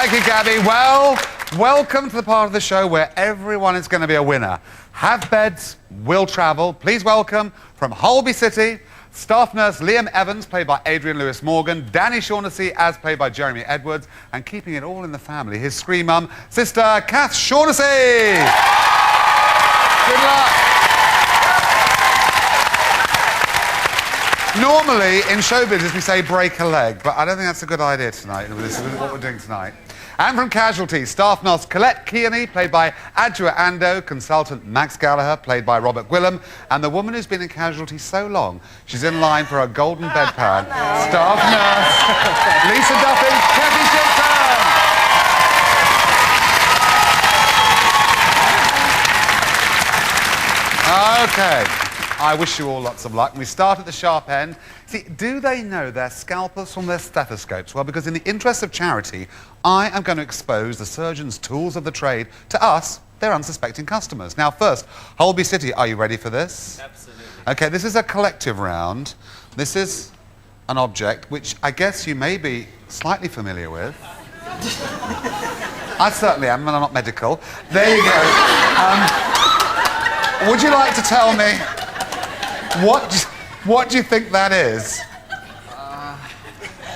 Thank you, Gabby. Well, welcome to the part of the show where everyone is going to be a winner. Have beds, will travel. Please welcome from Holby City, staff nurse Liam Evans, played by Adrian Lewis Morgan, Danny Shaughnessy, as played by Jeremy Edwards, and keeping it all in the family, his screen mum, sister Cathy Shaughnessy. Good luck. Normally, in show business, we say break a leg, but I don't think that's a good idea tonight. This is what we're doing tonight. And from Casualty, staff nurse Colette Kearney, played by Adjoa Andoh, consultant Max Gallagher, played by Robert Gwilym, and the woman who's been in Casualty so long, she's in line for a golden bedpan. Staff nurse Lisa Duffy, Cathy Shipton. Okay. I wish you all lots of luck. We start at the sharp end. See, do they know their scalpels from their stethoscopes? Well, because in the interest of charity, I am going to expose the surgeon's tools of the trade to us, their unsuspecting customers. Now, first, Holby City, are you ready for this? Absolutely. Okay, this is a collective round. This is an object which I guess you may be slightly familiar with. I certainly am, and I'm not medical. There you go. Would you like to tell me what do you think that is?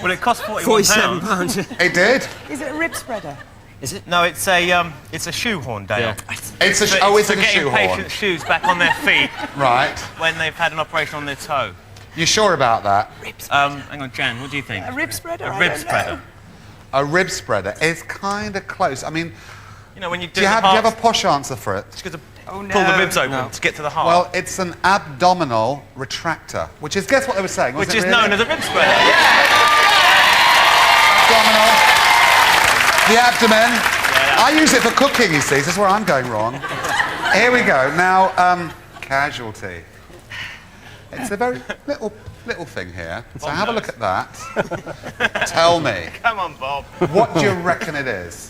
Well, it cost £47. It did? Is it a rib spreader? Is it? No, it's a shoehorn, Dale. Yeah. It's a shoehorn. Getting patients' shoes back on their feet. Right. When they've had an operation on their toe. You sure about that? Hang on, Jan, what do you think? A rib spreader? A rib spreader. A rib spreader is kind of close. I mean, you know, when you do you have a posh answer for it? Just pull the ribs open to get to the heart. Well, it's an abdominal retractor, which is, guess what they were saying? Which is known as a rib spreader. Abdominal. The abdomen. I use it for cooking, you see. This is where I'm going wrong. Here we go. Now, Casualty. It's a very little thing here. So have a look at that. Tell me. Come on, Bob. What do you reckon it is?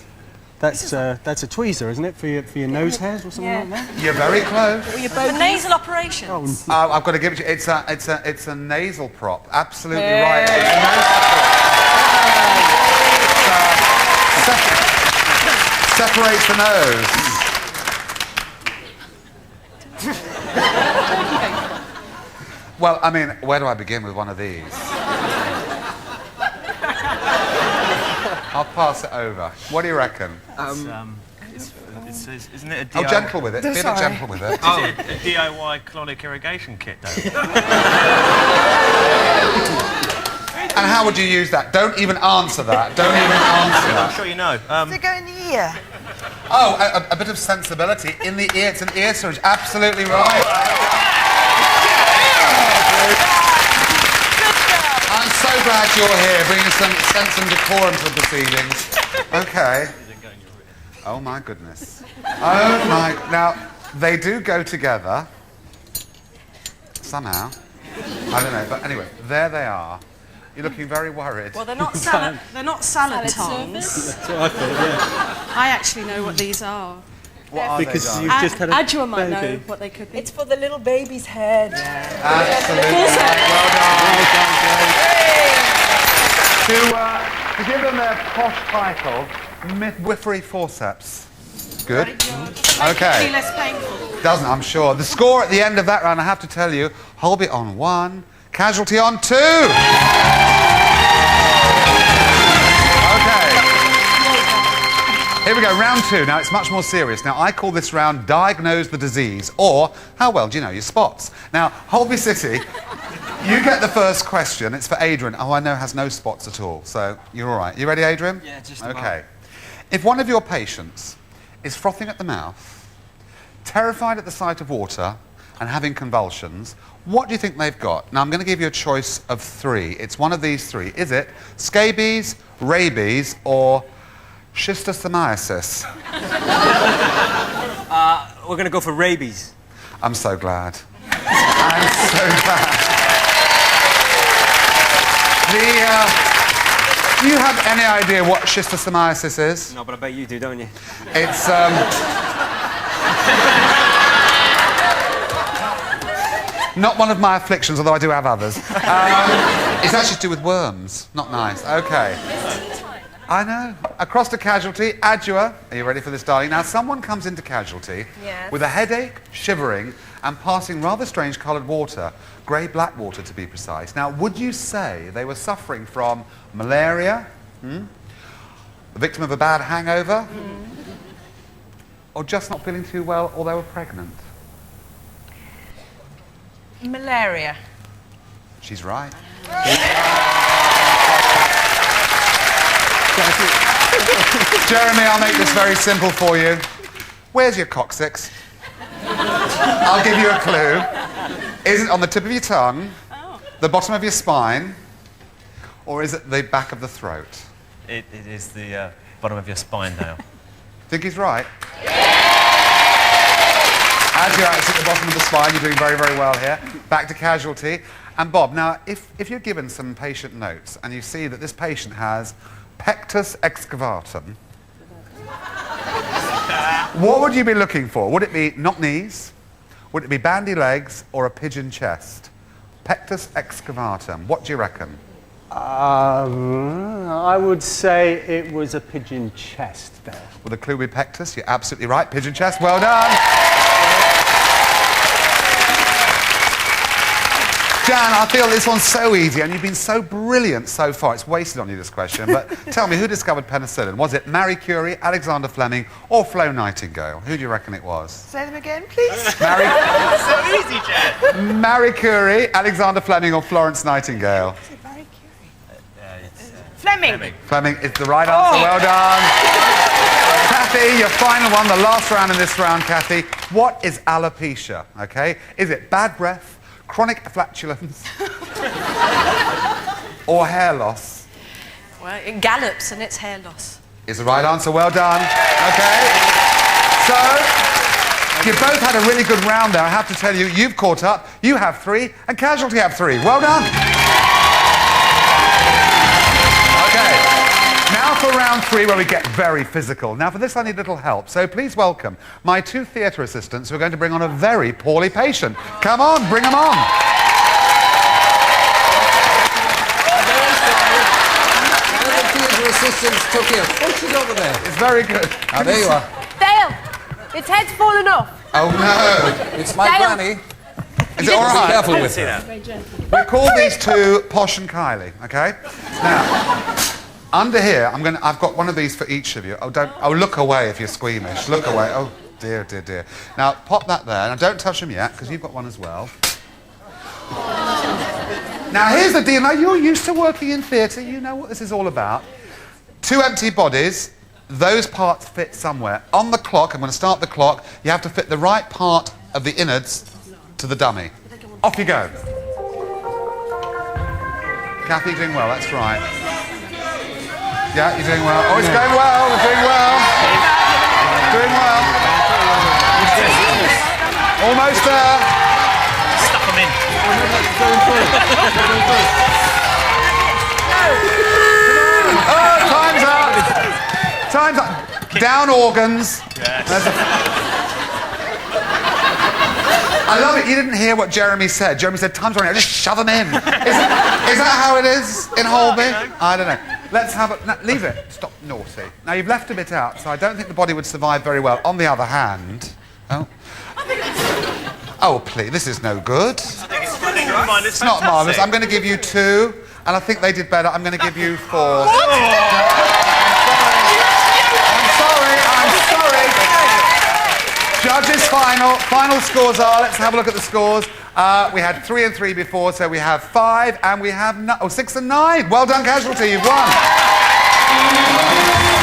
That's a tweezer, isn't it, for your nose hairs or something like that? You're very close. For nasal operations. I've got to give it to you. It's a nasal prop. Absolutely right. It's a nasal prop. Separates the nose. Well, I mean, where do I begin with one of these? I'll pass it over. What do you reckon? Isn't it a DIY? Oh, gentle with it. Be a bit gentle with it. Is it a DIY colonic irrigation kit, though? And how would you use that? Don't even answer that. Don't even answer that. I'm sure you know. Does it go in the ear? Oh, a bit of sensibility. In the ear, it's an ear syringe. Absolutely right. I'm so glad you're here, bringing some sense and decorum to the proceedings. Okay. Oh my goodness. Oh my. Now, they do go together. Somehow. I don't know, but anyway, there they are. You're looking very worried. Well, they're not salad. They're not salad tongs. That's what I thought, yeah. I actually know what these are. What are Because they, you've darling? just had a Adjoa might know baby. what they could be. It's for the little baby's head. Absolutely right. Well done. To give them their posh title, midwifery forceps. Good. Okay. Less painful. Doesn't, I'm sure. The score at the end of that round, I have to tell you, Holby on 1, Casualty on 2. Okay. Here we go, round 2. Now, it's much more serious. Now, I call this round Diagnose the Disease, or How Well Do You Know Your Spots? Now, Holby City, you get the first question. It's for Adrian. Oh, I know, has no spots at all, so you're all right. You ready, Adrian? Yeah, just about. Okay. If one of your patients is frothing at the mouth, terrified at the sight of water, and having convulsions, what do you think they've got? Now, I'm going to give you a choice of 3. It's one of these 3. Is it scabies, rabies, or schistosomiasis? We're going to go for rabies. I'm so glad. I'm so glad. Do you have any idea what schistosomiasis is? No, but I bet you do, don't you? It's, not one of my afflictions, although I do have others. It's actually to do with worms. Not nice. Okay. I know. Across to Casualty, Adjoa. Are you ready for this, darling? Now, someone comes into Casualty with a headache, shivering, and passing rather strange coloured water, grey-black water to be precise. Now, would you say they were suffering from malaria, a victim of a bad hangover, or just not feeling too well, or they were pregnant? Malaria. She's right. Jeremy, I'll make this very simple for you. Where's your coccyx? I'll give you a clue. Is it on the tip of your tongue, the bottom of your spine, or is it the back of the throat? It is the bottom of your spine now. Think he's right? Adrian, it's at the bottom of the spine. You're doing very, very well here. Back to Casualty. And Bob, now, if you're given some patient notes and you see that this patient has pectus excavatum, what would you be looking for? Would it be knock knees? Would it be bandy legs or a pigeon chest? Pectus excavatum. What do you reckon? I would say it was a pigeon chest there. With a clue with pectus, you're absolutely right. Pigeon chest, well done. Jan, I feel this one's so easy and you've been so brilliant so far. It's wasted on you, this question. But tell me, who discovered penicillin? Was it Marie Curie, Alexander Fleming, or Flo Nightingale? Who do you reckon it was? Say them again, please. So easy, Jan. Marie Curie, Alexander Fleming, or Florence Nightingale? Marie Curie. Fleming. Fleming is the right answer. Well done. Cathy, your final one, the last round in this round, Cathy. What is alopecia? Okay, is it bad breath, chronic flatulence, or hair loss? Well, it gallops and it's hair loss. Is the right answer. Well done. Okay. So, you both had a really good round there. I have to tell you, you've caught up. You have 3, and Casualty have 3. Well done. Okay. Now for round 3, where we get very physical. Now for this, I need a little help. So please welcome my 2 theatre assistants who are going to bring on a very poorly patient. Come on, bring them on. Theatre assistants took you. Oh, she's over there. It's very good. Ah, there you are. Dale, its head's fallen off. Oh no. It's my Dale. granny. Is it all Be right? careful with her. We call these 2 Posh and Kylie, okay? Now, under here, I've got one of these for each of you. Oh, look away if you're squeamish. Look away. Oh, dear, dear, dear. Now, pop that there. Now, don't touch them yet, because you've got one as well. Now, here's the deal. Now, you're used to working in theatre. You know what this is all about. 2 empty bodies. Those parts fit somewhere. On the clock, I'm going to start the clock. You have to fit the right part of the innards to the dummy. Off you go. Cathy, you're doing well. That's right. Yeah, you're doing well. Oh, it's going well. We're doing well. Doing well. Almost there. Stuff them in. Oh, time's up. Time's up. Down organs. Yes. I love it. You didn't hear what Jeremy said. Jeremy said, time's running out. Just shove them in. Is that how it is in Holby? I don't know. Let's have it. No, leave it. Stop naughty. Now, you've left a bit out, so I don't think the body would survive very well. On the other hand... Oh, please. This is no good. It's not marvellous. I'm going to give you 2, and I think they did better. I'm going to give you 4. I'm sorry. Judges' final scores are, let's have a look at the scores. We had 3 and 3 before, so we have 5, and we have 6 and 9. Well done, Casualty, you've won.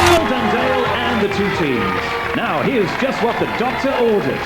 Well done, Dale and the 2 teams. Now, here's just what the doctor ordered.